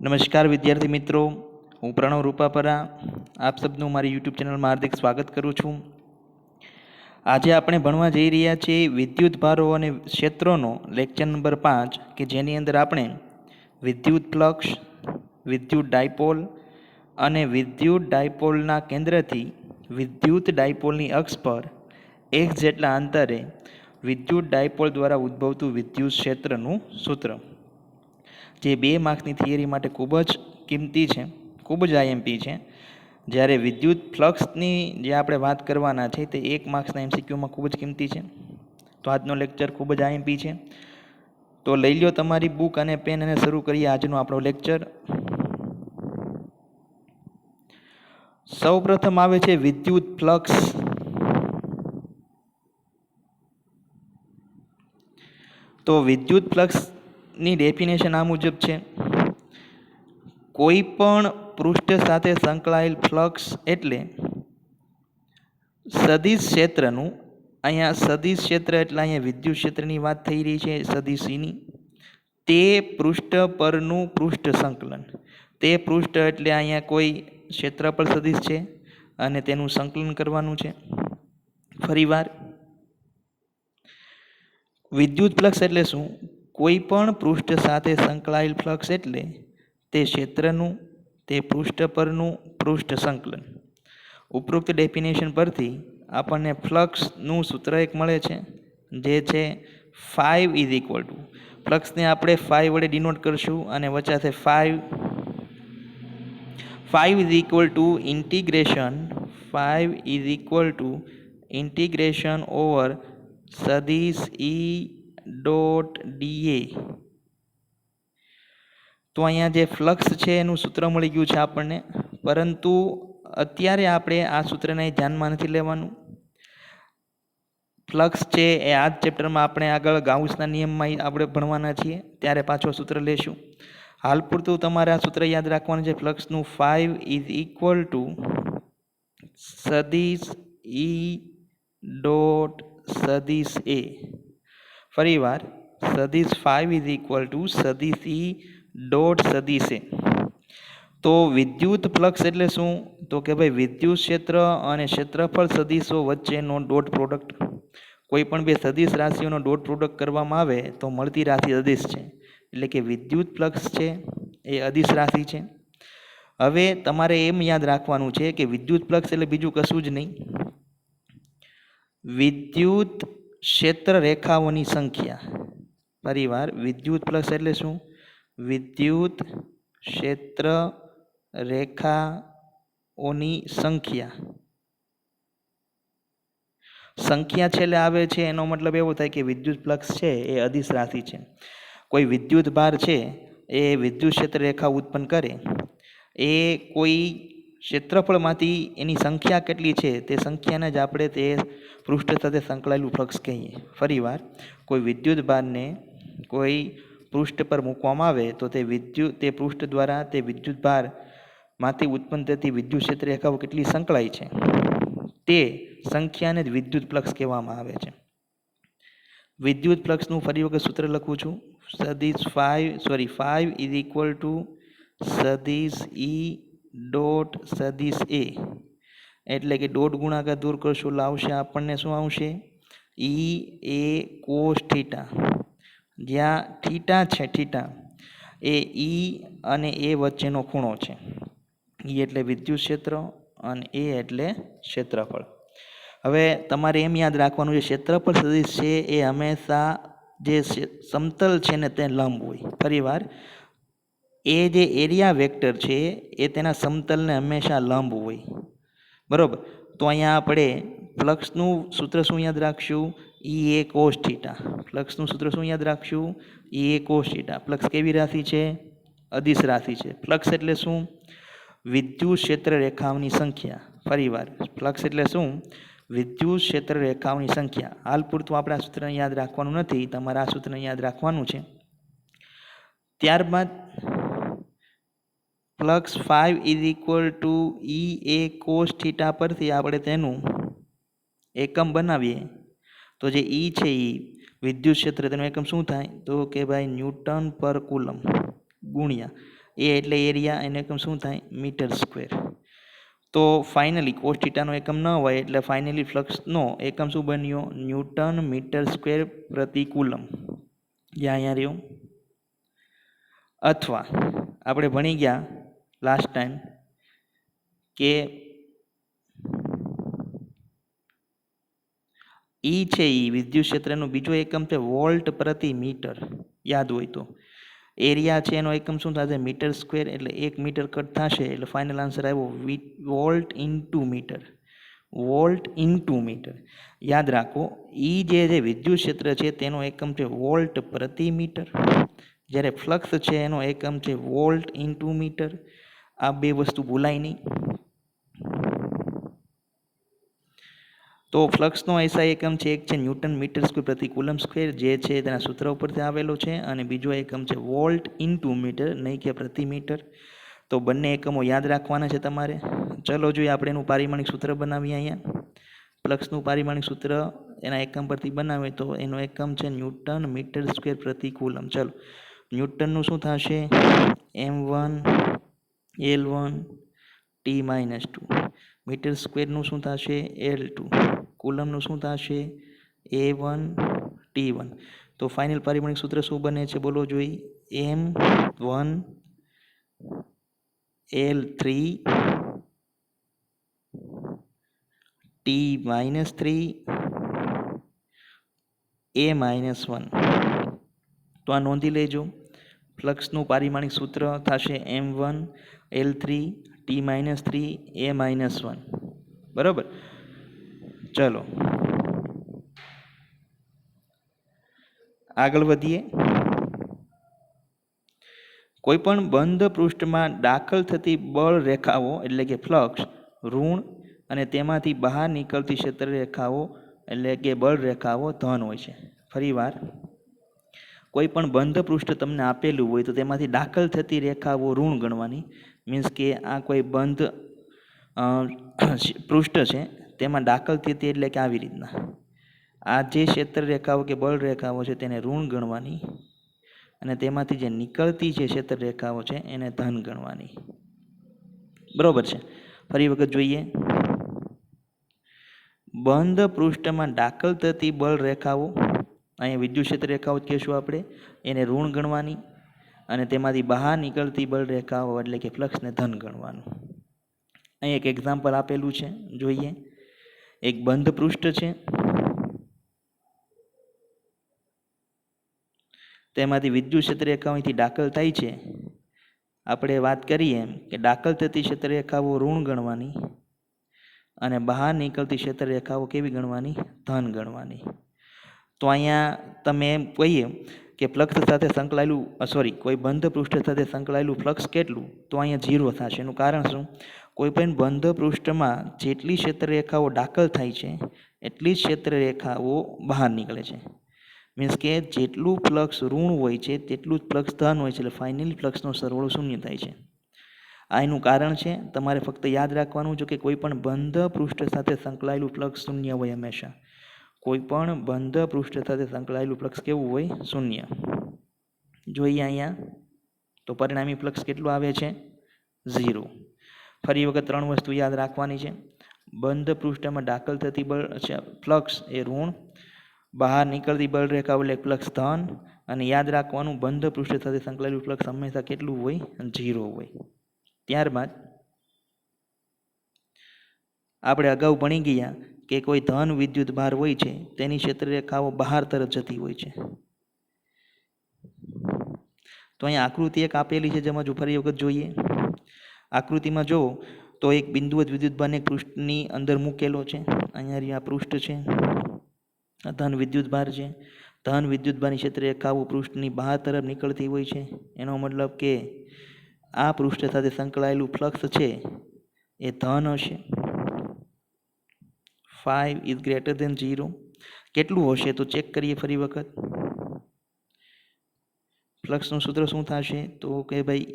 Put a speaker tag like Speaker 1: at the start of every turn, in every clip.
Speaker 1: નમસ્કાર વિદ્યાર્થી મિત્રો, હું પ્રણવ રૂપાપરા આપ સબનું મારી યુટ્યુબ ચેનલમાં હાર્દિક સ્વાગત કરું છું. આજે આપણે ભણવા જઈ રહ્યા છીએ વિદ્યુત ભારો અને ક્ષેત્રોનો લેક્ચર નંબર 5 કે જેની અંદર આપણે વિદ્યુત ફ્લક્સ, વિદ્યુત ડાયપોલ અને વિદ્યુત ડાયપોલના કેન્દ્રથી વિદ્યુત ડાયપોલની અક્ષ પર એક જેટલા અંતરે વિદ્યુત ડાયપોલ દ્વારા ઉદ્ભવતું વિદ્યુત ક્ષેત્રનું સૂત્ર, જે 2 માર્ક્સની થિયરી માટે ખૂબ જ કિંમતી છે, ખૂબ જ આઈએમપી છે. જ્યારે વિદ્યુત ફ્લક્સની જે આપણે વાત કરવાના છે તે 1 માર્ક્સના એમસીક્યુમાં ખૂબ જ કિંમતી છે. તો આજનો લેક્ચર ખૂબ જ આઈએમપી છે. તો લઈ લો તમારી બુક અને પેન અને શરૂ કરીએ આજનો આપણો લેક્ચર. સૌપ્રથમ આવે છે વિદ્યુત ફ્લક્સ. તો વિદ્યુત ફ્લક્સની ડેફિનેશન આ મુજબ છે: કોઈ પણ પૃષ્ઠ સાથે સંકળાયેલ ફ્લક્સ એટલે સદિશ ક્ષેત્રનું, અહીંયા સદિશ ક્ષેત્ર એટલે અહીંયા વિદ્યુત ક્ષેત્રની વાત થઈ રહી છે, સદિશની, તે પૃષ્ઠ પરનું પૃષ્ઠ સંકલન. તે પૃષ્ઠ એટલે અહીંયા કોઈ ક્ષેત્રફળ સદિશ છે અને તેનું સંકલન કરવાનું છે. ફરીવાર, વિદ્યુત ફ્લક્સ એટલે શું? કોઈ પણ પૃષ્ઠ સાથે સંકળાયેલ ફ્લક્સ એટલે તે ક્ષેત્રનું, તે પૃષ્ઠ પરનું પૃષ્ઠ સંકલન. ઉપરોક્ત ડેફિનેશન પરથી આપણને ફ્લક્સનું સૂત્ર એક મળે છે, જે છે φ ઇઝ ઇક્વલ ટુ, ફ્લક્સને આપણે φ વડે ડિનોટ કરશું અને વચ્ચે φ is equal to integration over સદિશ E ડોટ dA. તો અહીંયા જે ફ્લક્સ છે એનું સૂત્ર મળી ગયું છે આપણને, પરંતુ અત્યારે આપણે આ સૂત્રને ધ્યાનમાં નથી લેવાનું. ફ્લક્સ છે એ આ જ ચેપ્ટરમાં આપણે આગળ ગાઉસના નિયમમાં આપણે ભણવાના છીએ, ત્યારે પાછો સૂત્ર લેશું. હાલ પૂરતું તમારે આ સૂત્ર યાદ રાખવાનું છે. ફ્લક્સનું φ ઇઝ ઇક્વલ ટુ સદિશ E ડોટ સદિશ A. ફરીવાર, સદિશ φ ઇઝ ઇક્વલ ટુ સદિશ E ડોટ સદિશ A. તો વિદ્યુત ફ્લક્સ એટલે શું? તો કે ભાઈ વિદ્યુત ક્ષેત્ર અને ક્ષેત્રફળ સદિશો વચ્ચેનો ડોટ પ્રોડક્ટ. કોઈ પણ 2 સદિશ રાશિઓનો ડોટ પ્રોડક્ટ કરવામાં આવે તો મળતી રાશિ અદિશ છે, એટલે કે વિદ્યુત ફ્લક્સ છે એ અદિશ રાશિ છે. હવે તમારે એમ યાદ રાખવાનું છે કે વિદ્યુત ફ્લક્સ એટલે બીજું કશું જ નહીં, વિદ્યુત ક્ષેત્ર રેખાઓની સંખ્યા. ફરીવાર, વિદ્યુત ફ્લક્સ એટલે શું? વિદ્યુત ક્ષેત્ર રેખાઓની સંખ્યા. સંખ્યા છેલ્લે આવે છે એનો મતલબ એવો થાય કે વિદ્યુત ફ્લક્સ છે એ અદિશ રાશિ છે. કોઈ વિદ્યુત ભાર છે એ વિદ્યુત ક્ષેત્ર રેખા ઉત્પન્ન કરે, એ કોઈ ક્ષેત્રફળમાંથી એની સંખ્યા કેટલી છે તે સંખ્યાને જ આપણે તે પૃષ્ઠ સાથે સંકળાયેલું ફ્લક્સ કહીએ. ફરીવાર, કોઈ વિદ્યુત ભારને કોઈ પૃષ્ઠ પર મૂકવામાં આવે તો તે પૃષ્ઠ દ્વારા તે વિદ્યુત ભારમાંથી ઉત્પન્ન થતી વિદ્યુત ક્ષેત્ર રેખાઓ કેટલી સંકળાય છે તે સંખ્યાને જ વિદ્યુત ફ્લક્સ કહેવામાં આવે છે. વિદ્યુત ફ્લક્સનું ફરી વખત સૂત્ર લખું છું: φ ઇઝ ઇક્વલ ટુ સદિશ E ડોટ સદિશ A. એટલે કે ડોટ ગુણાકાર દૂર કરશું એટલે આવશે આપણને શું આવશે? E A cos theta. જ્યાં થીટા છે, થીટા એ E અને A વચ્ચેનો ખૂણો છે. E એટલે વિદ્યુત ક્ષેત્ર અને A એટલે ક્ષેત્રફળ. હવે તમારે એમ યાદ રાખવાનું છે, ક્ષેત્રફળ સદિશ છે એ હંમેશા જે સમતલ છે ને તે લંબ હોય. ફરીવાર, એ જે એરિયા વેક્ટર છે એ તેના સમતલને હંમેશા લંબ હોય. બરોબર. તો અહીંયા આપણે ફ્લક્સનું સૂત્ર શું યાદ રાખશું? E A cos theta. ફ્લક્સનું સૂત્ર શું યાદ રાખશું? E A cos theta. Flux કેવી રાશિ છે? અદિશ રાશિ છે. ફ્લક્સ એટલે શું? વિદ્યુત ક્ષેત્ર રેખાઓની સંખ્યા. ફરીવાર, ફ્લક્સ એટલે શું? વિદ્યુત ક્ષેત્ર રેખાઓની સંખ્યા. હાલ પૂરતું આપણે આ સૂત્રને યાદ રાખવાનું નથી, તમારે આ સૂત્રને યાદ રાખવાનું છે. ત્યારબાદ flux φ is equal to E A cos theta પરથી આપણે તેનું એકમ બનાવીએ તો જે E છે એ વિદ્યુત ક્ષેત્ર, તેનું એકમ શું થાય? તો કે ભાઈ ન્યૂટન પર કુલમ ગુણ્યા એ એટલે એરિયા, એનો એકમ શું થાય? Metre square. તો ફાઇનલી કોસ થીટાનો એકમ ન હોય એટલે ફાઇનલી ફ્લક્સનો એકમ શું બન્યો? ન્યૂટન મીટર સ્ક્વેર પ્રતિ કુલમ. જે અહીંયા રહ્યું. અથવા આપણે ભણી ગયા લાસ્ટ ટાઈમ કે ઈ છે, ઈ વિદ્યુત ક્ષેત્રનો બીજો એકમ છે વોલ્ટ પ્રતિ મીટર. યાદ હોય તો એરિયા છે એનો એકમ શું થશે? Metre square. એટલે 1 મીટર કટ થશે એટલે ફાઇનલ આન્સર આવ્યો volt into metre. Volt into metre. યાદ રાખો, ઈ જે વિદ્યુત ક્ષેત્ર છે તેનો એકમ છે વોલ્ટ પ્રતિ મીટર, જ્યારે ફ્લક્સ છે એનો એકમ છે વોલ્ટ ઇન્ટુ મીટર. આ બે વસ્તુ ભૂલાય નહીં. તો ફ્લક્સનો એસઆઈ એકમ છે, એક છે ન્યૂટન મીટર સ્ક્વેર પ્રતિ કુલમ સ્ક્વેર, જે છે તેના સૂત્ર ઉપરથી આવેલો છે, અને બીજો એકમ છે વોલ્ટ ઇન્ટુ મીટર, નહીં કે પ્રતિ મીટર. તો બંને એકમો યાદ રાખવાના છે તમારે. ચલો જોઈએ આપણે એનું પારિમાણિક સૂત્ર બનાવીએ. અહીંયા ફ્લક્સનું પારિમાણિક સૂત્ર એના એકમ પરથી બનાવે તો એનો એકમ છે ન્યૂટન મીટર સ્ક્વેર પ્રતિ કુલમ. ચલો, ન્યૂટનનું શું થશે? M1 L1 T-2. મીટર સ્ક્વેરનું શું થશે? L2. કુલમનું શું થશે? A1 T1. તો ફાઇનલ પારિમાણિક સૂત્ર શું બને છે? બોલો જોઈએ. M1 L3 T-3 A-1. તો આ નોંધી લેજો. ફ્લક્સનું પારિમાણિક સૂત્ર થશે M1 L3 T-3 A-1. બરાબર. ચલો આગળ વધીએ. કોઈપણ બંધ પૃષ્ઠમાં દાખલ થતી બળ રેખાઓ એટલે કે ફ્લક્સ ઋણ અને તેમાંથી બહાર નીકળતી ક્ષેત્ર રેખાઓ એટલે કે બળ રેખાઓ ધન હોય છે. ફરીવાર, કોઈ પણ બંધ પૃષ્ઠ તમને આપેલું હોય તો તેમાંથી દાખલ થતી રેખાઓ ઋણ ગણવાની. મીન્સ કે આ કોઈ બંધ પૃષ્ઠ છે તેમાં દાખલ થતી એટલે કે આવી રીતના આ જે ક્ષેત્ર રેખાઓ કે બળ રેખાઓ છે તેને ઋણ ગણવાની, અને તેમાંથી જે નીકળતી જે ક્ષેત્ર રેખાઓ છે એને ધન ગણવાની. બરોબર છે. ફરી વખત જોઈએ. બંધ પૃષ્ઠમાં દાખલ થતી બળ રેખાઓ, અહીંયા વિદ્યુત ક્ષેત્ર રેખાઓ કહેશું આપણે, એને ઋણ ગણવાની, અને તેમાંથી બહાર નીકળતી બળ રેખાઓ એટલે કે ફ્લક્સને ધન ગણવાનું. અહીં એક એક્ઝામ્પલ આપેલું છે, જોઈએ. એક બંધ પૃષ્ઠ છે, તેમાંથી વિદ્યુત ક્ષેત્ર રેખાઓ અહીંથી દાખલ થાય છે. આપણે વાત કરીએ કે દાખલ થતી ક્ષેત્ર રેખાઓ ઋણ ગણવાની, અને બહાર નીકળતી ક્ષેત્ર રેખાઓ કેવી ગણવાની? ધન ગણવાની. તો અહીંયા તમે એમ કહીએ કે ફ્લક્સ સાથે સંકળાયેલું કોઈ બંધ પૃષ્ઠ સાથે સંકળાયેલું ફ્લક્સ કેટલું? તો અહીંયા 0 થશે. એનું કારણ શું? કોઈ પણ બંધ પૃષ્ઠમાં જેટલી ક્ષેત્ર રેખાઓ દાખલ થાય છે એટલી જ ક્ષેત્ર રેખાઓ બહાર નીકળે છે. મીન્સ કે જેટલું ફ્લક્સ ઋણ હોય છે તેટલું જ ફ્લક્સ ધન હોય છે, એટલે ફાઇનલી ફ્લક્સનો સરવાળો શૂન્ય થાય છે. આ એનું કારણ છે. તમારે ફક્ત યાદ રાખવાનું છે કે કોઈ પણ બંધ પૃષ્ઠ સાથે સંકળાયેલું ફ્લક્સ શૂન્ય હોય હંમેશા. કોઈ પણ બંધ પૃષ્ઠ સાથે સંકળાયેલું ફ્લક્સ કેવું હોય? શૂન્ય. જોઈએ અહીંયા તો પરિણામી ફ્લક્સ કેટલું આવે છે? 0. ફરી વખત 3 વસ્તુ યાદ રાખવાની છે. બંધ પૃષ્ઠમાં દાખલ થતી ફ્લક્સ એ ઋણ, બહાર નીકળતી બળ રેખાઓ એટલે ફ્લક્સ ધન, અને યાદ રાખવાનું બંધ પૃષ્ઠ સાથે સંકળાયેલું ફ્લક્સ હંમેશા કેટલું હોય? 0 હોય. ત્યારબાદ આપણે અગાઉ ભણી ગયા કે કોઈ ધન વિદ્યુત ભાર હોય છે તેની ક્ષેત્ર રેખાઓ બહાર તરફ જતી હોય છે. તો અહીંયા આકૃતિ એક આપેલી છે, જેમાં જો ફરી વખત જોઈએ. આકૃતિમાં જુઓ તો એક બિંદુવત વિદ્યુત ભારને પૃષ્ઠની અંદર મૂકેલો છે. અહીંયા આ પૃષ્ઠ છે, ધન વિદ્યુત ભાર છે. ધન વિદ્યુત ભારની ક્ષેત્ર રેખાઓ પૃષ્ઠની બહાર તરફ નીકળતી હોય છે. એનો મતલબ કે આ પૃષ્ઠ સાથે સંકળાયેલું ફ્લક્સ છે એ ધન હશે. 5 ઇઝ ગ્રેટર ધેન 0. કેટલું હશે? તો ચેક કરીએ ફરી વખત. ફ્લક્સનું સૂત્ર શું થશે? તો કે ભાઈ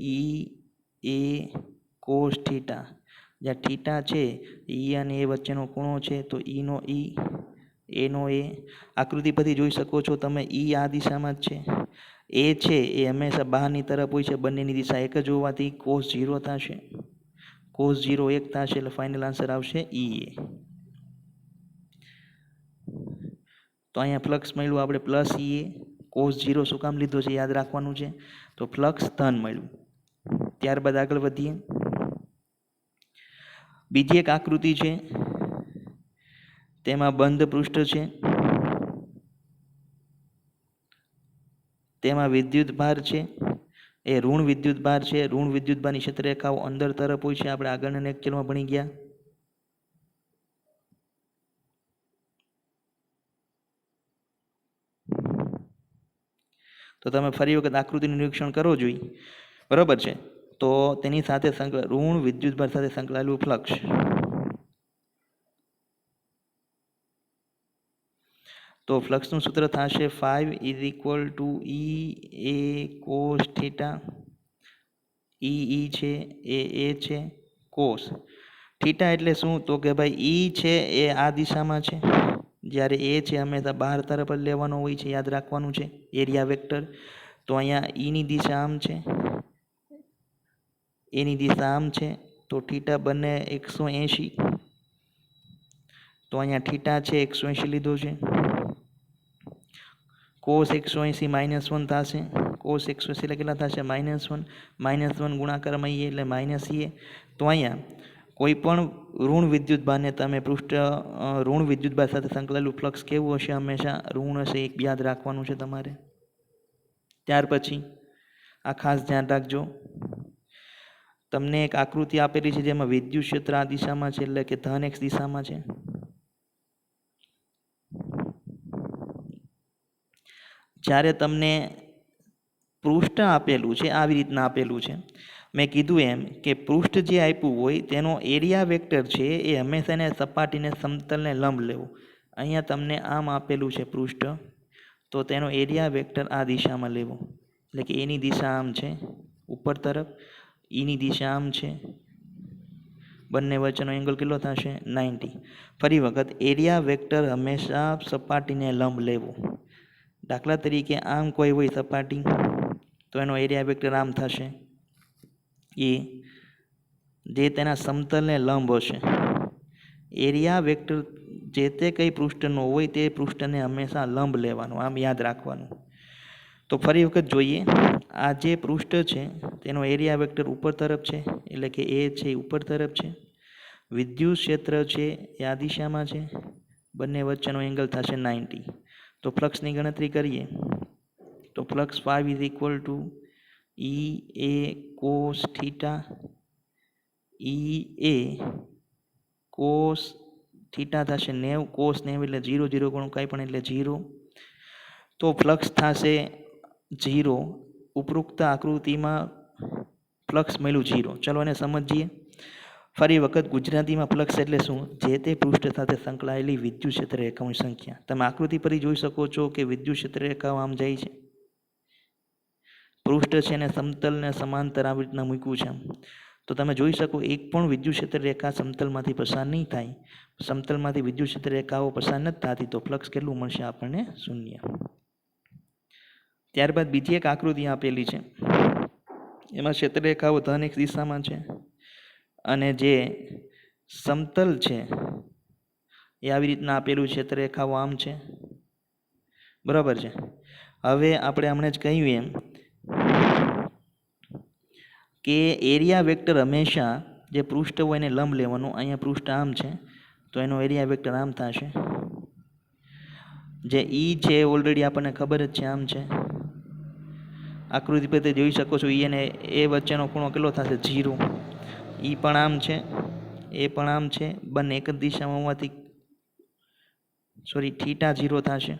Speaker 1: E A cos થીટા. જ્યાં થીટા છે E અને A વચ્ચેનો ખૂણો છે, તો E no E, A no A. આકૃતિ પરથી જોઈ શકો છો તમે, E આ દિશામાં જ છે, એ છે એ હંમેશા બહારની તરફ હોય છે, બંનેની દિશા એક જ હોવાથી cos 0 થશે, cos 0 1 થશે એટલે ફાઇનલ આન્સર આવશે ઈ એ. તો અહીંયા ફ્લક્સ મળ્યું આપણે પ્લસ ઈ એ. cos 0 શું કામ લીધો છે યાદ રાખવાનું છે, તો ફ્લક્સ ધન મળ્યું. ત્યારબાદ આગળ વધીએ. બીજી એક આકૃતિ છે, તેમાં બંધ પૃષ્ઠ છે, તેમાં વિદ્યુત ભાર છે, એ ઋણ વિદ્યુત ભાર છે. ઋણ વિદ્યુત ભારની ક્ષેત્રરેખાઓ અંદર તરફ હોય છે, આપણે આગળના લેક્ચરમાં ભણી ગયા. તો તમે ફરી વખત આકૃતિનું નિરીક્ષણ કરો જોઈએ, બરાબર છે. તો તેની સાથે ઋણ વિદ્યુત ભાર સાથે સંકળાયેલું ફ્લક્સ. તો ફ્લક્સનું સૂત્ર થશે 5 = E A cos થીટા. ઈ છે એ છે, કોસ થીટા એટલે શું, તો કે ભાઈ ઈ છે એ આ દિશામાં છે, જ્યારે એ છે હંમેશા બહાર તરફ જ લેવાનો હોય છે, યાદ રાખવાનું છે એરિયા વેક્ટર. તો અહીંયા ઈની દિશા આમ છે, એની દિશા આમ છે, તો થીટા બંને 180. તો અહીંયા થીટા છે 180 લીધો છે. cos 180 -1 થશે, cos 180 એટલે કેટલા થશે -1, -1 ગુણાકારમાં એ એટલે -e. તો અહીંયા કોઈ પણ ઋણ વિદ્યુત ભારને તમે ઋણ વિદ્યુત ભાર સાથે સંકળાયેલું ફ્લક્સ કેવું હશે, હંમેશા ઋણ હશે, એક યાદ રાખવાનું છે તમારે. ત્યાર પછી આ ખાસ ધ્યાન રાખજો, તમને એક આકૃતિ આપેલી છે જેમાં વિદ્યુત ક્ષેત્ર આ દિશામાં છે, એટલે કે ધન x દિશામાં છે. જ્યારે તમને પૃષ્ઠ આપેલું છે આવી રીતના આપેલું છે, મેં કીધું એમ કે પૃષ્ઠ જે આપ્યું હોય તેનો એરિયા વેક્ટર છે એ હંમેશા એને સપાટીને સમતલને લંબ લેવું. અહીંયા તમને આમ આપેલું છે પૃષ્ઠ, તો તેનો એરિયા વેક્ટર આ દિશામાં લેવો, એટલે કે એની દિશા આમ છે ઉપર તરફ, ઈની દિશા આમ છે, બંને વચ્ચેનો એંગલ કેટલો થશે 90. ફરી વખત એરિયા વેક્ટર હંમેશા સપાટીને લંબ લેવો. દાખલા તરીકે આમ કોઈ હોય સપાટી, તો એનો એરિયા વેક્ટર આમ થશે એ, જે તેના સમતલને લંબ હશે. એરિયા વેક્ટર જે તે કઈ પૃષ્ઠનો હોય તે પૃષ્ઠને હંમેશા લંબ લેવાનું, આમ યાદ રાખવાનું. તો ફરી વખત જોઈએ, આ જે પૃષ્ઠ છે તેનો એરિયા વેક્ટર ઉપર તરફ છે, એટલે કે એ છે એ ઉપર તરફ છે. વિદ્યુત ક્ષેત્ર છે એ આ દિશામાં છે, બંને વચ્ચેનો એંગલ થશે 90. તો ફ્લક્સની ગણતરી કરીએ, તો flux 5 = E A cos theta. E A cos theta થશે 90, cos 90 એટલે 0, 0 ગણું કાંઈ પણ એટલે 0. તો ફ્લક્સ થશે 0. ઉપરોક્ત આકૃતિમાં ફ્લક્સ મળ્યું 0. ચલો એને સમજીએ ફરી વખત. ગુજરાતીમાં ફ્લક્સ એટલે શું, જે તે પૃષ્ઠ સાથે સંકળાયેલી વિદ્યુત ક્ષેત્ર રેખાઓની સંખ્યા. તમે આકૃતિ પર જોઈ શકો છો કે વિદ્યુત ક્ષેત્ર રેખાઓ આમ જાય છે, પૃષ્ઠ છે અને સમતલને સમાંતર આવી રીતના મૂક્યું છે. તો તમે જોઈ શકો એક પણ વિદ્યુત ક્ષેત્ર રેખા સમતલમાંથી પસાર નહીં થાય, સમતલમાંથી વિદ્યુત ક્ષેત્ર રેખાઓ પસાર નથી થતી, તો ફ્લક્સ કેટલું મળશે આપણને 0. ત્યારબાદ બીજી એક આકૃતિ આપેલી છે, એમાં ક્ષેત્ર રેખાઓ ધન x દિશામાં છે, અને જે સમતલ છે એ આવી રીતના આપેલું ક્ષેત્ર રેખાઓ આમ છે, બરાબર છે. હવે આપણે હમણાં જ કહ્યું એમ કે એરિયા વેક્ટર હંમેશા જે પૃષ્ઠ હોય એને લંબ લેવાનું. અહીંયા પૃષ્ઠ આમ છે, તો એનો એરિયા વેક્ટર આમ થશે. જે ઈ છે ઓલરેડી આપણને ખબર જ છે આમ છે, આકૃતિ પર તે જોઈ શકો છો. ઈ અને એ વચ્ચેનો ખૂણો કેટલો થશે 0. ઈ પણ આમ છે, એ પણ આમ છે, બંને એક જ દિશામાં હોવાથી થીટા 0 થશે.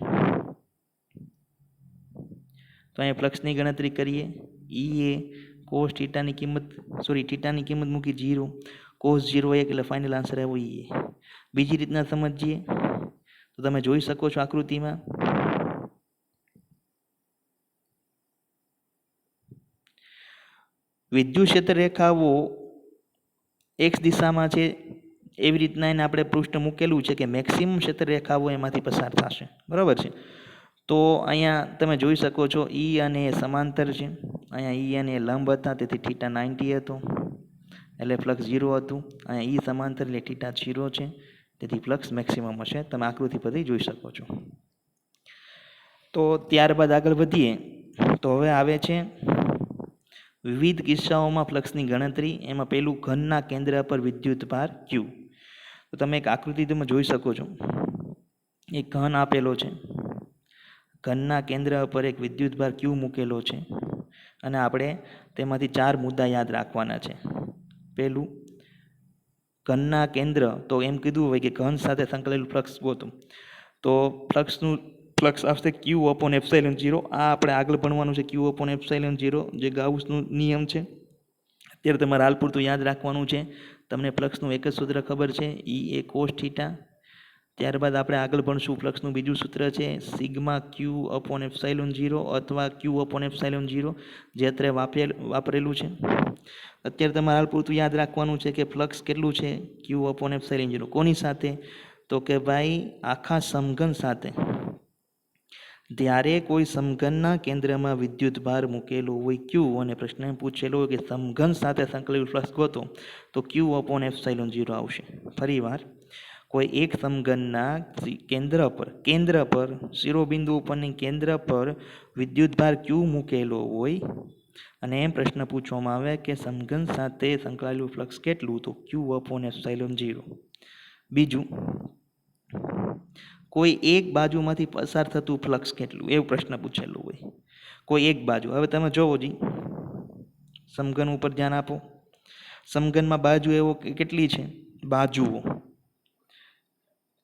Speaker 1: તો અહીંયા ફ્લક્સની ગણતરી કરીએ. ઈ એ cos થીટાની કિંમત મૂકી 0, cos 0 1 એટલે ફાઇનલ આન્સર આવ્યો ઈ એ. બીજી રીતના સમજીએ તો તમે જોઈ શકો છો આકૃતિમાં વિદ્યુત ક્ષેત્ર રેખાઓ x દિશામાં છે, એવી રીતના એને આપણે પૃષ્ઠ મૂકેલું છે કે મેક્સિમમ ક્ષેત્ર રેખાઓ એમાંથી પસાર થશે, બરાબર છે. તો અહીંયા તમે જોઈ શકો છો ઈ અને એ સમાંતર છે. અહીંયા ઈ અને એ લંબ હતા, તેથી થીટા 90 હતો, એટલે ફ્લક્સ 0 હતું. અહીંયા ઈ સમાંતર એટલે થીટા 0 છે, તેથી ફ્લક્સ મેક્સિમમ હશે. તમે આકૃતિ પરથી જોઈ શકો છો. તો ત્યારબાદ આગળ વધીએ તો હવે આવે છે વિવિધ કિસ્સાઓમાં ફ્લક્સની ગણતરી. એમાં પહેલું ઘનના કેન્દ્ર પર વિદ્યુતભાર ક્યુ. તો તમે એક આકૃતિ તમે જોઈ શકો છો. એક ઘન આપેલો છે, ઘનના કેન્દ્ર પર એક વિદ્યુતભાર ક્યુ મૂકેલો છે, અને આપણે તેમાંથી 4 મુદ્દા યાદ રાખવાના છે. પહેલું, ઘનના કેન્દ્ર, તો એમ કીધું હોય કે ઘન સાથે સંકળાયેલું ફ્લક્સ ગોતો, તો ફ્લક્સ આવશે Q/ε0. આ આપણે આગળ ભણવાનું છે, Q/ε0 જે ગાઉસનો નિયમ છે. અત્યારે તમારે હાલ પૂરતું યાદ રાખવાનું છે. તમને ફ્લક્સનું એક જ સૂત્ર ખબર છે, E cos θ. ત્યારબાદ આપણે આગળ ભણશું ફ્લક્સનું બીજું સૂત્ર છે સિગ્મા Q/ε0 અથવા Q/ε0, જે અત્યારે વાપરેલું છે. અત્યારે તમારે હાલ પૂરતું યાદ રાખવાનું છે કે ફ્લક્સ કેટલું છે, Q/ε0. કોની સાથે? તો કે ભાઈ આખા સમઘન સાથે. ત્યારે કોઈ સમઘનના કેન્દ્રમાં વિદ્યુતભાર મૂકેલો હોય Q અને પ્રશ્ન પૂછેલો હોય કે સમઘન સાથે સંકળાયેલું ફ્લક્સ ગોતો, તો Q/ε0 આવશે. ફરીવાર, કોઈ એક સમઘનના કેન્દ્ર પર શિરોબિંદુ ઉપરની કેન્દ્ર પર વિદ્યુતભાર Q મૂકેલો હોય અને એમ પ્રશ્ન પૂછવામાં આવે કે સમઘન સાથે સંકળાયેલું ફ્લક્સ કેટલું, તો Q/ε0. બીજું, કોઈ એક બાજુમાંથી પસાર થતું ફ્લક્સ કેટલું, એવું પ્રશ્ન પૂછેલું હોય. કોઈ એક બાજુ. હવે તમે જોવો જી, સમઘન ઉપર ધ્યાન આપો. સમઘનમાં બાજુ એવો કેટલી છે, બાજુઓ.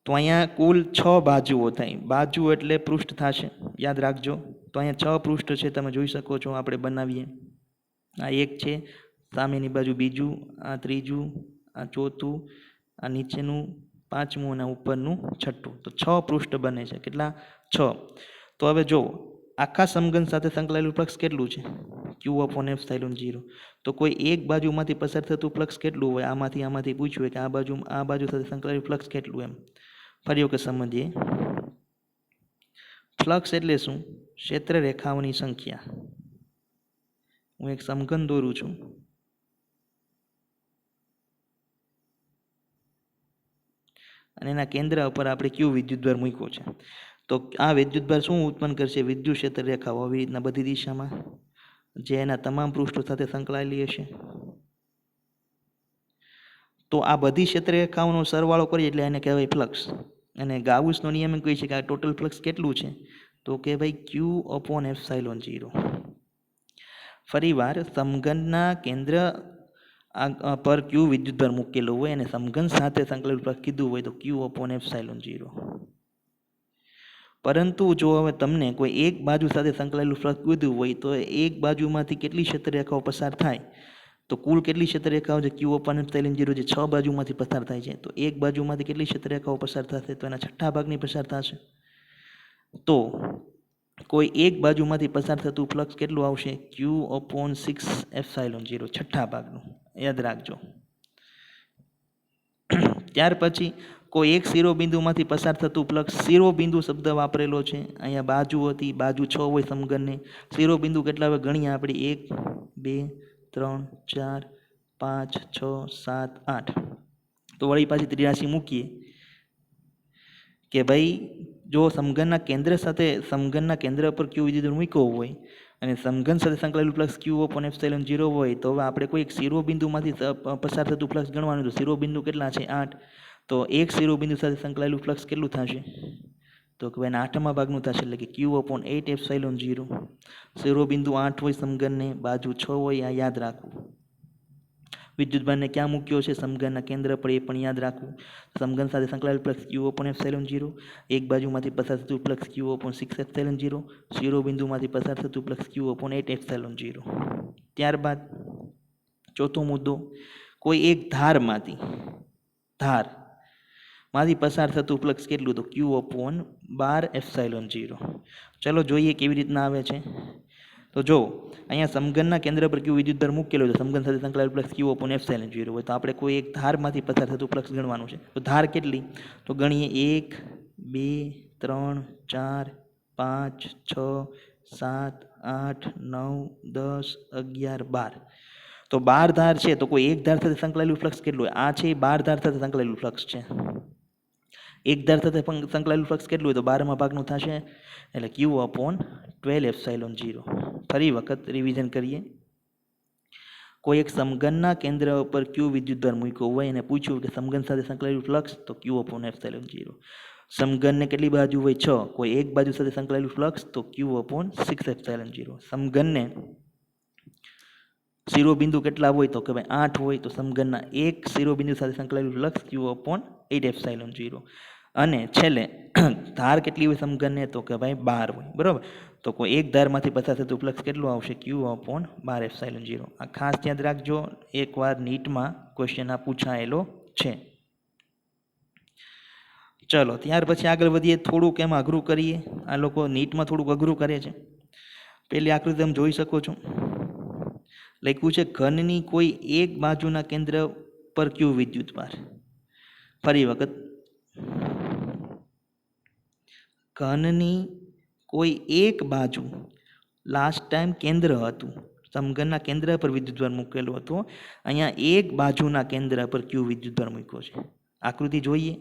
Speaker 1: તો અહીંયા કુલ 6 બાજુઓ થાય. બાજુ એટલે પૃષ્ઠ થશે, યાદ રાખજો. તો અહીંયા 6 પૃષ્ઠ છે, તમે જોઈ શકો છો. આપણે બનાવીએ. આ એક છે, સામેની બાજુ બીજું, આ ત્રીજું, આ ચોથું, આ નીચેનું પાંચમું અને ઉપરનું છઠ્ઠું. તો 6 પૃષ્ઠ બને છે. કેટલા? 6. તો હવે જો આખા સમઘન સાથે સંકળાયેલું ફ્લક્સ કેટલું છે, Q/ε0. તો કોઈ એક બાજુમાંથી પસાર થતું ફ્લક્સ કેટલું હોય, આમાંથી પૂછ્યું હોય કે આ બાજુ સાથે સંકળાયેલું ફ્લક્સ કેટલું, એમ. ફરી વખત સમજીએ. ફ્લક્સ એટલે શું? ક્ષેત્ર રેખાઓની સંખ્યા. હું એક સમઘન દોરું છું. અને એના કેન્દ્ર ઉપર આપણે Q વિદ્યુતભાર મૂક્યો છે. તો આ વિદ્યુતભાર શું ઉત્પન્ન કરશે? વિદ્યુત ક્ષેત્ર રેખાઓ આવી રીતના બધી દિશામાં, જે એના તમામ પૃષ્ઠો સાથે સંકળાયેલી હશે. તો આ બધી ક્ષેત્ર રેખાઓનો સરવાળો કરીએ એટલે એને કહેવાય ફ્લક્સ. અને ગાઉસનો નિયમ એમ કહે છે કે આ ટોટલ ફ્લક્સ કેટલું છે, તો કે ભાઈ Q/ε0. ફરીવાર, સમઘનના કેન્દ્ર પર Q વિદ્યુતભાર મૂકેલો હોય અને સમઘન સાથે સંકળાયેલું ફ્લક્સ કીધું હોય તો Q/ε0. પરંતુ જો હવે તમને કોઈ એક બાજુ સાથે સંકળાયેલું ફ્લક્સ કીધું હોય તો એક બાજુમાંથી કેટલી ક્ષેત્રરેખાઓ પસાર થાય, તો કુલ કેટલી ક્ષેત્રરેખાઓ છે Q/ε0, જે 6 બાજુમાંથી પસાર થાય છે. તો એક બાજુમાંથી કેટલી ક્ષેત્રરેખાઓ પસાર થશે, તો એના છઠ્ઠા ભાગની પસાર થશે. તો કોઈ એક બાજુમાંથી પસાર થતું ફ્લક્સ કેટલું આવશે, Q/6ε0, છઠ્ઠા ભાગનું. યાદ રાખજો. ત્યાર પછી કોઈ એક શિરોબિંદુમાંથી પસાર થતું ફ્લક્સ, શિરોબિંદુ શબ્દ વાપરેલો છે. અહીંયા બાજુ હતી, બાજુ 6 હોય સમઘનની. શિરોબિંદુ કેટલા હોય ગણીએ આપણે, 1 2 3 4 5 6 7 8. તો વળી પાછી 83 મૂકીએ કે ભાઈ જો સમઘનના કેન્દ્ર પર Q વિદ્યુતભાર મૂક્યો હોય અને સમઘન સાથે સંકળાયેલું ફ્લક્સ Q/ε0 હોય, તો હવે આપણે કોઈ એક શિરોબિંદુમાંથી પસાર થતું ફ્લક્સ ગણવાનું. તો શિરોબિંદુ કેટલા છે, 8. તો એક શિરોબિંદુ સાથે સંકળાયેલું ફ્લક્સ કેટલું થશે, તો કે ભાઈ 8મા ભાગનું થશે, એટલે કે Q/8ε0. શિરોબિંદુ 8 હોય સમઘનને, બાજુ 6 હોય, આ યાદ રાખવું. વિદ્યુતભારને ક્યાં મૂક્યો છે, સમઘનના કેન્દ્ર પર, એ પણ યાદ રાખવું. સમઘન સાથે સંકળાયેલું ફ્લક્સ Q/ε0. એક બાજુમાંથી પસાર થતું ફ્લક્સ Q/6ε0. શિરોબિંદુમાંથી પસાર થતું ફ્લક્સ Q/8ε0. ત્યારબાદ ચોથો મુદ્દો, કોઈ એક ધારમાંથી પસાર થતું ફ્લક્સ કેટલું, તો Q/12ε0. ચલો જોઈએ કેવી રીતના આવે છે. તો જો અહીંયા સમઘનના કેન્દ્ર પર Q વિદ્યુતભાર મૂકેલો છે, સમઘન સાથે સંકળાયેલું ફ્લક્સ Q/ε0 હોય, તો આપણે કોઈ એક ધારમાંથી પસાર થતું ફ્લક્સ ગણવાનું છે. તો ધાર કેટલી, તો ગણીએ 1 2 3 4 5, 6, 7, 8, 9, 10, 11, 12. તો 12 ધાર છે તો કોઈ એક ધાર સાથે સંકળાયેલું ફ્લક્સ કેટલું હોય? આ છે એ 12 ધાર સાથે સંકળાયેલું ફ્લક્સ છે. એક ધાર સાથે સંકળાયેલું ફ્લક્સ કેટલું હોય? તો 12માં ભાગનું થશે, એટલે Q/12 ફરી વખત રિવિઝન કરીએ. કોઈ એક સમઘનના કેન્દ્ર ઉપર Q વિદ્યુતભાર મૂક્યો હોય અને પૂછ્યું કે સમઘન સાથે સંકળાયેલું ફ્લક્સ, તો Q/ε0. સમઘનને કેટલી બાજુ હોય? 6. કોઈ એક બાજુ સાથે સંકળાયેલું ફ્લક્સ, તો Q/6ε0. સમઘનને શિરોબિંદુ કેટલા હોય? તો કે ભાઈ 8 હોય. તો સમઘનના એક શિરોબિંદુ સાથે સંકળાયેલું ફ્લક્સ Q/8ε0. અને છેલ્લે ધાર કેટલી હોય સમઘનને? તો કે ભાઈ 12 હોય. બરાબર. તો કોઈ એક ધારમાંથી પસાર થતું ફ્લક્સ કેટલું આવશે? Q/12ε0. આ ખાસ યાદ રાખજો, એકવાર નીટમાં ક્વેશ્ચન આ પૂછાયેલો છે. ચલો ત્યાર પછી આગળ વધીએ. થોડુંક એમાં અઘરું કરીએ. આ લોકો નીટમાં થોડુંક અઘરું કરે છે. પહેલી આકૃતિ તમે જોઈ શકો છો. લખ્યું છે ઘનની કોઈ એક બાજુના કેન્દ્ર પર Q વિદ્યુતભાર. ફરી વખત, ઘનની કોઈ એક બાજુ, લાસ્ટ ટાઈમ કેન્દ્ર હતું, સમઘનના કેન્દ્ર પર વિદ્યુતભાર મૂકેલો હતો. અહીંયા એક બાજુના કેન્દ્ર પર Q વિદ્યુતભાર મૂક્યો છે. આકૃતિ જોઈએ.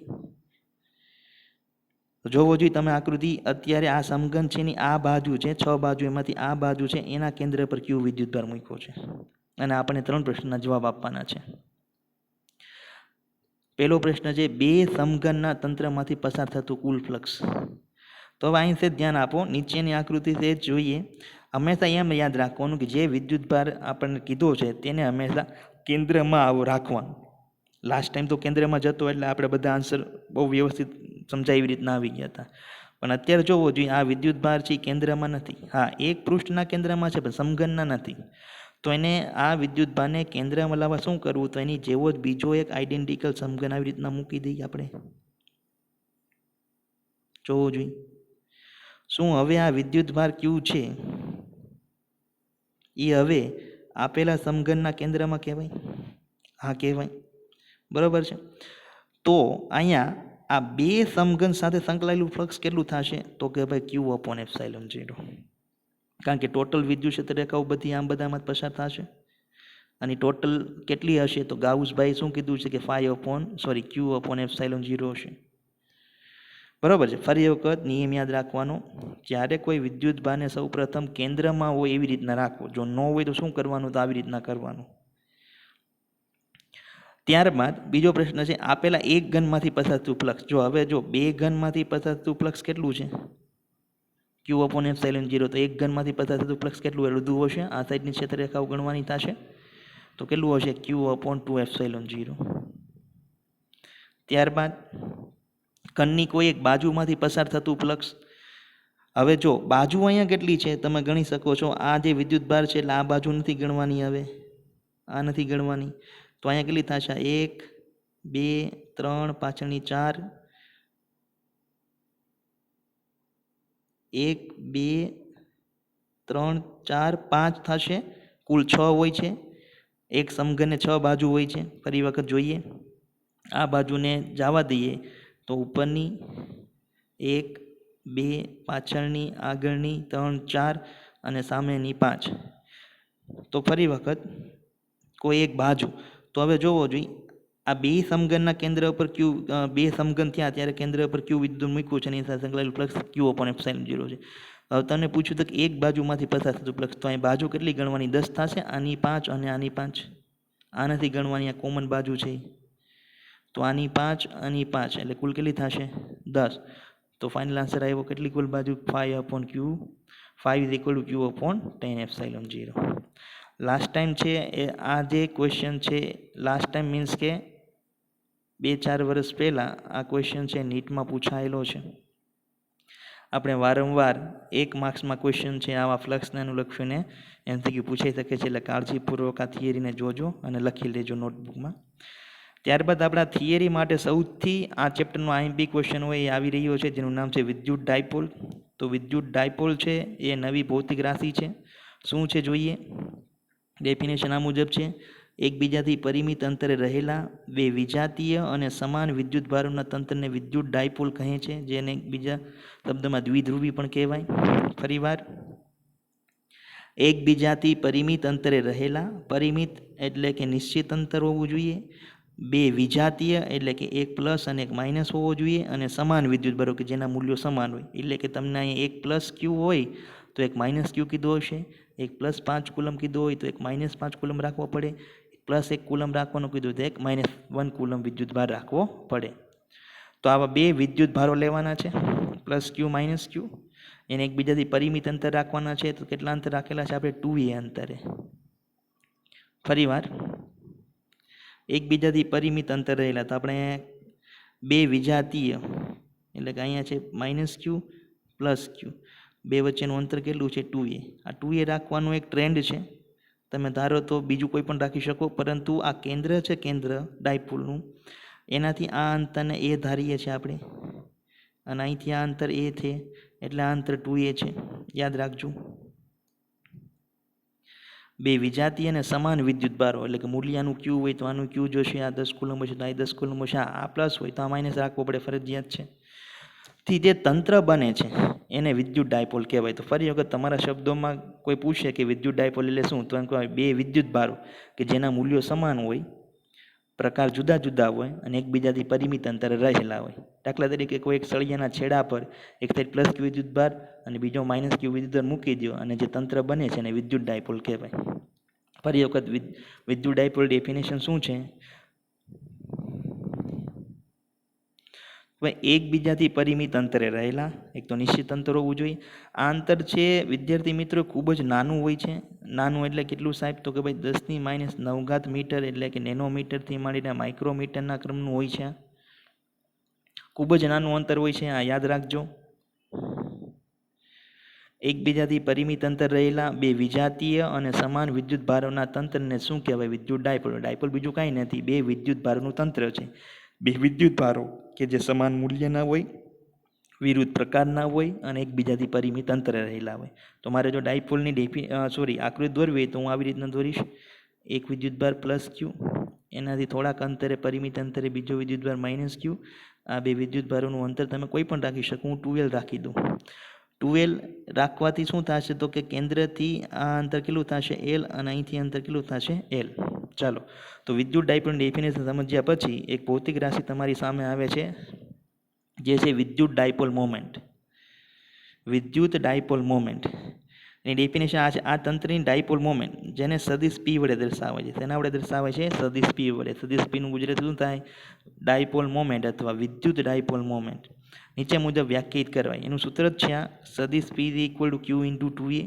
Speaker 1: જોવો જોઈએ તમે આકૃતિ. અત્યારે આ સમઘન છે એની આ બાજુ છે, 6 બાજુ, એમાંથી આ બાજુ છે એના કેન્દ્ર પર Q વિદ્યુતભાર મૂક્યો છે. અને આપણને 3 પ્રશ્નના જવાબ આપવાના છે. પહેલો પ્રશ્ન છે, બે સમઘનના તંત્રમાંથી પસાર થતું કુલ ફ્લક્સ. તો હવે અહીં ધ્યાન આપો. નીચેની આકૃતિ છે જોઈએ. હંમેશા એમ યાદ રાખવાનું કે જે વિદ્યુતભાર આપણને કીધો છે તેને હંમેશા કેન્દ્રમાં રાખવાનું. લાસ્ટ ટાઈમ તો કેન્દ્રમાં જતો એટલે આપણે બધા આન્સર બહુ વ્યવસ્થિત સમજાય એવી રીતના આવી ગયા હતા. પણ અત્યારે જોવો જોઈએ, આ વિદ્યુતભાર છે કેન્દ્રમાં નથી. હા, એક પૃષ્ઠના કેન્દ્રમાં છે પણ સમઘનના નથી. તો એને આ વિદ્યુતભારને કેન્દ્રમાં લાવવા શું કરવું? તો એની જેવો જ બીજો એક આઈડેન્ટિકલ સમઘન આવી રીતના મૂકી દઈએ આપણે. જોવું જોઈએ. શું હવે આ વિદ્યુતભાર Q છે એ હવે આપેલા સમઘનના કેન્દ્રમાં કહેવાય? હા, કહેવાય. બરાબર છે. તો અહીંયા આ બે સમઘન સાથે સંકળાયેલું ફ્લક્સ કેટલું થશે? તો કે ભાઈ Q/ε0. કારણ કે ટોટલ વિદ્યુત ક્ષેત્ર રેખાઓ બધી આમ બધામાં જ પસાર થશે. અને ટોટલ કેટલી હશે? તો ગાઉસભાઈ શું કીધું છે કે Q/ε0 હશે. બરાબર છે. ફરી વખત નિયમ યાદ રાખવાનો, જ્યારે કોઈ વિદ્યુતભારને સૌ પ્રથમ કેન્દ્રમાં હોય એવી રીતના રાખવો. જો ન હોય તો શું કરવાનું? તો આવી રીતના કરવાનું. ત્યારબાદ બીજો પ્રશ્ન છે, આપેલા એક ઘનમાંથી પસાર થતું ફ્લક્સ. જો બે ઘનમાંથી પસાર થતું ફ્લક્સ કેટલું છે? Q/ε0. તો એક ઘનમાંથી પસાર થતું ફ્લક્સ કેટલું અડધું હશે. આ સાઈડની ક્ષેત્રરેખાઓ ગણવાની થશે. તો કેટલું હશે? Q/2ε0. ત્યારબાદ ઘનની કોઈ એક બાજુમાંથી પસાર થતું ફ્લક્સ. હવે જો બાજુ અહીંયા કેટલી છે તમે ગણી શકો છો. આ જે વિદ્યુતભાર છે એટલે આ બાજુ નથી ગણવાની. હવે આ નથી ગણવાની. તો અહીંયા કેટલી થશે? 1, 2, 3, પાછળની 4, 1, 2, 3, 4, 5 થશે. કુલ 6 હોય છે. એક સમઘનને 6 બાજુ હોય છે. ફરી વખત જોઈએ. આ બાજુને જવા દઈએ તો ઉપરની 1, 2, પાછળની, આગળની 3, 4 અને સામેની 5. તો ફરી વખત કોઈ એક બાજુ. તો હવે જોવો જોઈએ, આ બે સમઘનના કેન્દ્ર ઉપર બે સમઘન થયા ત્યારે કેન્દ્ર ઉપર Q વિદ્યુત મૂક્યું છે અને એની સાથે સંકળાયેલું ફ્લક્સ Q/ε0 છે. હવે તને પૂછ્યું હતું કે એક બાજુમાંથી પસાર થતું ફ્લક્સ. તો અહીં બાજુ કેટલી ગણવાની? 10 થશે. આની 5 અને આની 5. આ નથી ગણવાની, આ કોમન બાજુ છે. તો આની 5, આની 5, એટલે કુલ કેટલી થશે? 10. તો ફાઇનલ આન્સર આવ્યો કેટલી કુલ બાજુ? 5/Q. 5 = Q/10ε0. લાસ્ટ ટાઈમ છે એ આ જે ક્વેશ્ચન છે, લાસ્ટ ટાઈમ મીન્સ કે 2-4 વર્ષ પહેલાં આ ક્વેશ્ચન છે નીટમાં પૂછાયેલો છે. આપણે વારંવાર 1 માર્ક્સમાં ક્વેશ્ચન છે આવા ફ્લક્સને અનુલક્ષીને MCQ પૂછાઈ શકે છે. એટલે કાળજીપૂર્વક આ થિયરીને જોજો અને લખી લેજો નોટબુકમાં. ત્યારબાદ આપણા થિયરી માટે સૌથી આ ચેપ્ટરનો IMP ક્વેશ્ચન હોય એ આવી રહ્યો છે, જેનું નામ છે વિદ્યુત ડાયપોલ. તો વિદ્યુત ડાયપોલ છે એ નવી ભૌતિક રાશિ છે. શું છે જોઈએ. ડેફિનેશન આ મુજબ છે. એકબીજાથી પરિમિત અંતરે રહેલા બે વિજાતીય અને સમાન વિદ્યુત ભારોના તંત્રને વિદ્યુત ડાયપોલ કહે છે, જેને બીજા શબ્દમાં દ્વિધ્રુવી પણ કહેવાય. ફરીવાર, એકબીજાથી પરિમિત અંતરે રહેલા, પરિમિત એટલે કે નિશ્ચિત અંતર હોવું જોઈએ, બે વિજાતીય એટલે કે એક પ્લસ અને એક માઇનસ હોવો જોઈએ, અને સમાન વિદ્યુત ભારો કે જેના મૂલ્યો સમાન હોય. એટલે કે તમને અહીં એક પ્લસ ક્યુ હોય તો એક માઇનસ ક્યુ કીધો હશે, એક પ્લસ 5 કુલમ કીધો હોય તો એક માઇનસ 5 કુલમ રાખવો પડે, પ્લસ 1 કુલમ રાખવાનું કીધું તો એક -1 કુલમ વિદ્યુત ભાર રાખવો પડે. તો આવા બે વિદ્યુત ભારો લેવાના છે, પ્લસ ક્યુ માઇનસ ક્યુ, એને એકબીજાથી પરિમિત અંતર રાખવાના છે. તો કેટલા અંતર રાખેલા છે આપણે? 2a અંતરે. ફરીવાર, એકબીજાથી પરિમિત અંતર રહેલા, તો આપણે બે વિજાતીય એટલે કે અહીંયા છે માઇનસ ક્યુ પ્લસ ક્યુ, બે વચ્ચેનું અંતર કેટલું છે? 2a. આ 2a રાખવાનું એક ટ્રેન્ડ છે. તમે ધારો તો બીજું કોઈ પણ રાખી શકો, પરંતુ આ કેન્દ્ર છે, કેન્દ્ર ડાયપોલનું, એનાથી આ અંતરને એ ધારીએ છીએ આપણે, અને અહીંથી આ અંતર એ છે, એટલે આ અંતર 2a છે. યાદ રાખજો. બે વિજાતીય અને સમાન વિદ્યુત ભારો એટલે કે મૂલ્યનું ક્યુ હોય તો આનું ક્યુ જોશે, આ 10 કુલમ હશે તો આ 10 કુલમ હશે, આ પ્લસ હોય તો આ માઇનસ રાખવો પડે, ફરજિયાત છે. થી જે તંત્ર બને છે એને વિદ્યુત ડાયપોલ કહેવાય. તો ફરી વખત તમારા શબ્દોમાં કોઈ પૂછે કે વિદ્યુત ડાયપોલ એટલે શું, તો એમ કહેવાય બે વિદ્યુત ભારો કે જેના મૂલ્યો સમાન હોય, પ્રકાર જુદા જુદા હોય અને એકબીજાથી પરિમિત અંતરે રહેલા હોય. દાખલા તરીકે કોઈ એક સળિયાના છેડા પર એક સાઈડ પ્લસ ક્યુ વિદ્યુત ભાર અને બીજો માઇનસ ક્યુ વિદ્યુત ભાર મૂકી દો, અને જે તંત્ર બને છે એને વિદ્યુત ડાયપોલ કહેવાય. ફરી વખત વિદ્યુત ડાયપોલ ડેફિનેશન શું છે? એકબીજાથી પરિમિત અંતરે રહેલા, એક તો નિશ્ચિત અંતર હોવું જોઈએ. આ અંતર છે વિદ્યાર્થી મિત્રો ખૂબ જ નાનું હોય છે. નાનું એટલે કેટલું સાહેબ? તો કે ભાઈ 10⁻⁹ મીટર એટલે કે નેનોમીટરથી માંડીને માઇક્રોમીટરના ક્રમનું હોય છે. ખૂબ જ નાનું અંતર હોય છે, આ યાદ રાખજો. એકબીજાથી પરિમિત અંતર રહેલા બે વિજાતીય અને સમાન વિદ્યુત ભારોના તંત્રને શું કહેવાય? વિદ્યુત ડાયપોલ. ડાયપોલ બીજું કાંઈ નથી, બે વિદ્યુત ભારોનું તંત્ર છે. બે વિદ્યુત ભારો કે જે સમાન મૂલ્યના હોય, વિરુદ્ધ પ્રકારના હોય અને એકબીજાથી પરિમિત અંતરે રહેલા હોય. તો મારે જો ડાયપોલની આકૃતિ દોરવી હોય તો હું આવી રીતના દોરીશ. એક વિદ્યુત ભાર પ્લસ ક્યુ, એનાથી થોડાક અંતરે પરિમિત અંતરે બીજો વિદ્યુત ભાર માઇનસ ક્યુ. આ બે વિદ્યુત ભારોનું અંતર તમે કોઈ પણ રાખી શકો, હું 2l રાખી દઉં. 2l રાખવાથી શું થશે? તો કે કેન્દ્રથી આ અંતર કેટલું થશે? l, અને અહીંથી અંતર કેટલું થશે? l. ચાલો, તો વિદ્યુત ડાયપોલની ડેફિનેશન સમજ્યા પછી એક ભૌતિક રાશિ તમારી સામે આવે છે, જે છે વિદ્યુત ડાયપોલ મોમેન્ટ. વિદ્યુત ડાયપોલ મોમેન્ટ એની ડેફિનેશન આ છે. આ તંત્રની ડાયપોલ મોમેન્ટ જેને સદિશ p વડે દર્શાવે છે. તેના વડે દર્શાવે છે? સદિશ p વડે. સદિશ p નું ગુજરાતી શું થાય? ડાયપોલ મોમેન્ટ અથવા વિદ્યુત ડાયપોલ મોમેન્ટ નીચે મુજબ વ્યાખ્યાયિત કરવાય. એનું સૂત્ર જ છે આ, સદિશ p = q × 2a.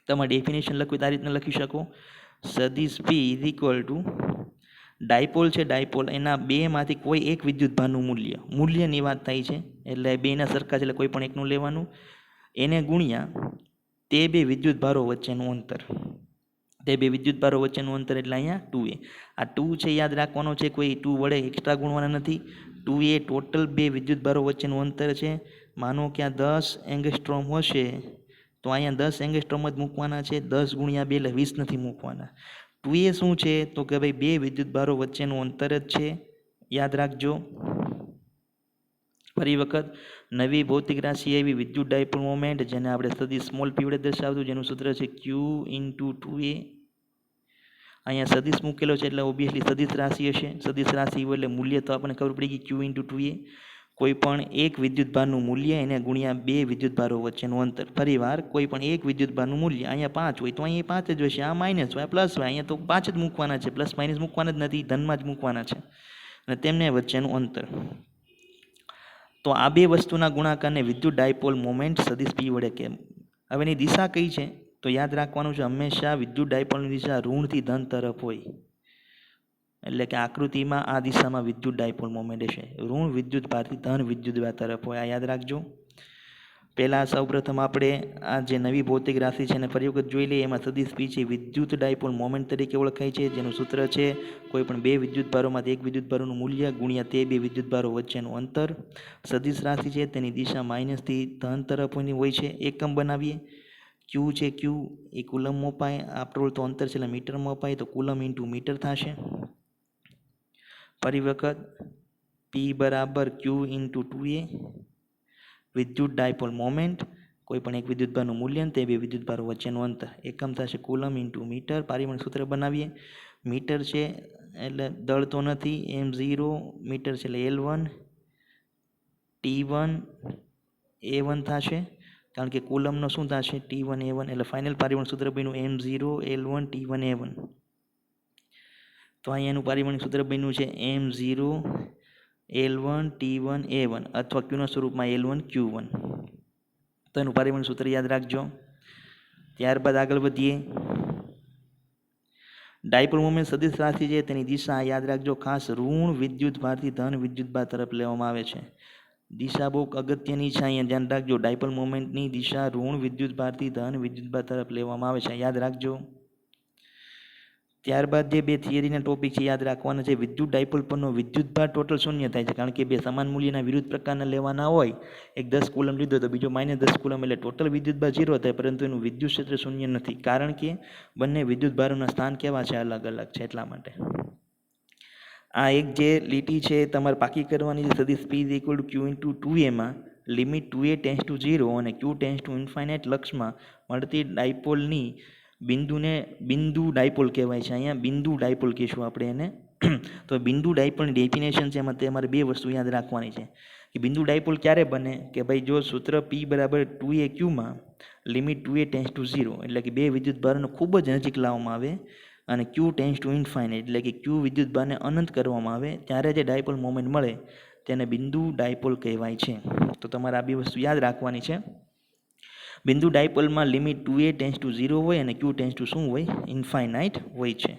Speaker 1: તમારે ડેફિનેશન લખવી તો આ રીતના લખી શકો. સદિશ p = ડાયપોલ છે, ડાયપોલ એના બેમાંથી કોઈ એક વિદ્યુત ભારનું મૂલ્યની વાત થાય છે, એટલે બેના સરખા છે એટલે કોઈ પણ એકનું લેવાનું, એને ગુણ્યા તે બે વિદ્યુત ભારો વચ્ચેનું અંતર. તે બે વિદ્યુત ભારો વચ્ચેનું અંતર એટલે અહીંયા 2a. આ 2 છે યાદ રાખવાનો છે, કોઈ 2 વડે એક્સ્ટ્રા ગુણવાના નથી. 2a ટોટલ બે વિદ્યુત ભારો વચ્ચેનું અંતર છે. માનો કે આ 10 એંગસ્ટ્રોમ હશે તો અહીંયા 10 એંગસ્ટ્રોમ જ મૂકવાના છે. 10 × 2 એટલે 20 નથી મૂકવાના. 2a શું છે? તો કે ભાઈ બે વિદ્યુત ભારો વચ્ચેનું અંતર જ છે, યાદ રાખજો. ફરી વખત નવી ભૌતિક રાશિ એવી વિદ્યુત ડાયપોલ મોમેન્ટ, જેને આપણે સદિશ સ્મોલ p વડે દર્શાવતું, જેનું સૂત્ર છે q × 2a. અહીંયા સદિશ મૂકેલો છે એટલે ઓબ્વિયસલી સદિશ રાશિ હશે. સદિશ રાશિ હોય એટલે મૂલ્ય તો આપણને ખબર પડી ગઈ, q × 2a. કોઈ પણ એક વિદ્યુત ભારનું મૂલ્ય એને ગુણ્યા બે વિદ્યુત ભારો વચ્ચેનું અંતર. ફરીવાર, કોઈ પણ એક વિદ્યુત ભારનું મૂલ્ય અહીંયા 5 હોય તો અહીંયા 5 જ હશે, આ માઇનસ હોય, પ્લસ હોય, અહીંયા તો 5 જ મૂકવાના છે, પ્લસ માઇનસ મૂકવાના જ નથી, ધનમાં જ મૂકવાના છે, અને તેમને વચ્ચેનું અંતર. તો આ બે વસ્તુના ગુણાકારને વિદ્યુત ડાયપોલ મોમેન્ટ સદિશ p વડે કેમ. હવે એની દિશા કઈ છે? તો યાદ રાખવાનું છે, હંમેશા વિદ્યુત ડાયપોલની દિશા ઋણથી ધન તરફ હોય. એટલે કે આકૃતિમાં આ દિશામાં વિદ્યુત ડાયપોલ મોમેન્ટ હશે, ઋણ વિદ્યુત ભારથી ધન વિદ્યુત ભાર તરફ હોય. આ યાદ રાખજો. પહેલાં સૌપ્રથમ આપણે આ જે નવી ભૌતિક રાશિ છે એને ફરી વખત જોઈ લઈએ. એમાં સદિશ p છે વિદ્યુત ડાયપોલ મોમેન્ટ તરીકે ઓળખાય છે, જેનું સૂત્ર છે કોઈ પણ બે વિદ્યુત ભારોમાંથી એક વિદ્યુત ભારોનું મૂલ્ય ગુણ્યા તે બે વિદ્યુત ભારો વચ્ચેનું અંતર. સદિશ રાશિ છે તેની દિશા માઇનસથી ધન તરફની હોય છે. એકમ બનાવીએ. ક્યુ છે ક્યુ એ કુલમ મપાય, આફ્ટર ઓલ તો અંતર છે એટલે મીટર મપાય તો કુલમ ઇન્ટુ મીટર થશે. ફરી વખત પી બરાબર ક્યુ ઇન્ટુ 2a. વિદ્યુત ડાયપોલ મોમેન્ટ કોઈ પણ એક વિદ્યુતભારનું મૂલ્ય તે બે વિદ્યુતભારો વચ્ચેનું અંતર એકમ થશે કુલમ ઇન્ટુ મીટર. પારિમાણિક સૂત્ર બનાવીએ. મીટર છે એટલે દળ તો નથી, m0 મીટર છે એટલે L1 T1 A1 થશે, કારણ કે કુલમનો શું થશે T1 A1, એટલે ફાઇનલ પારિમાણિક સૂત્ર બન્યું m0 L1 T1 A1. તો અહીંયાનું પારિમાણિક સૂત્ર બન્યું છે m0 L1 T1 A1 અથવા ક્યુના સ્વરૂપમાં L1 Q1. તો એનું પારિમાણિક સૂત્ર યાદ રાખજો. ત્યારબાદ આગળ વધીએ. ડાયપોલ મોમેન્ટ સદિશ રાશિ છે, તેની દિશા યાદ રાખજો ખાસ ઋણ વિદ્યુતભારથી ધન વિદ્યુતભાર તરફ લેવામાં આવે છે. દિશા બહુ અગત્યની છે, અહીંયા ધ્યાન રાખજો. ડાયપોલ મોમેન્ટની દિશા ઋણ વિદ્યુતભારથી ધન વિદ્યુતભાર તરફ લેવામાં આવે છે, યાદ રાખજો. ત્યારબાદ જે બે થિયરીના ટોપિક છે યાદ રાખવાના છે. વિદ્યુત ડાયપોલ પરનો વિદ્યુતભાર ટોટલ શૂન્ય થાય છે, કારણ કે બે સમાન મૂલ્યના વિરુદ્ધ પ્રકારના લેવાના હોય. એક 10 કુલમ લીધો તો બીજો -10 કુલમ, એટલે ટોટલ વિદ્યુતભાર 0 થાય, પરંતુ એનું વિદ્યુત ક્ષેત્ર શૂન્ય નથી, કારણ કે બંને વિદ્યુતભારોના સ્થાન કેવા છે, અલગ અલગ છે, એટલા માટે. આ એક જે લીટી છે તમારે પાકી કરવાની છે સદિશ P = Q × 2a માં લિમિટ 2a ટેન્ડ્સ ટુ 0 અને Q ટેન્ડ્સ ટુ ઇન્ફાઇનાઇટ લક્ષમાં મળતી ડાયપોલની બિંદુ ડાયપોલ કહેવાય છે. અહીંયા બિંદુ ડાયપોલ કહીશું આપણે એને. તો બિંદુ ડાયપોલની ડેફિનેશન છે, એમાં તમારે બે વસ્તુ યાદ રાખવાની છે કે બિંદુ ડાયપોલ ક્યારે બને કે ભાઈ જો સૂત્ર P બરાબર 2a માં લિમિટ 2a ટેન્ડ્સ ટુ 0, એટલે કે બે વિદ્યુતભારોને ખૂબ જ નજીક લાવવામાં આવે અને Q ટેન્ડ્સ ટુ ઇન્ફાઇનાઇટ, એટલે કે Q વિદ્યુતભારને અનંત કરવામાં આવે ત્યારે જે ડાયપોલ મોમેન્ટ મળે તેને બિંદુ ડાયપોલ કહેવાય છે. તો તમારે આ બે વસ્તુ યાદ રાખવાની છે. બિંદુ ડાયપોલમાં લિમિટ 2a ટેન્ડ્સ ટુ 0 હોય અને Q ટેન્ડ્સ ટુ શું હોય, ઇન્ફાઇનાઇટ હોય છે.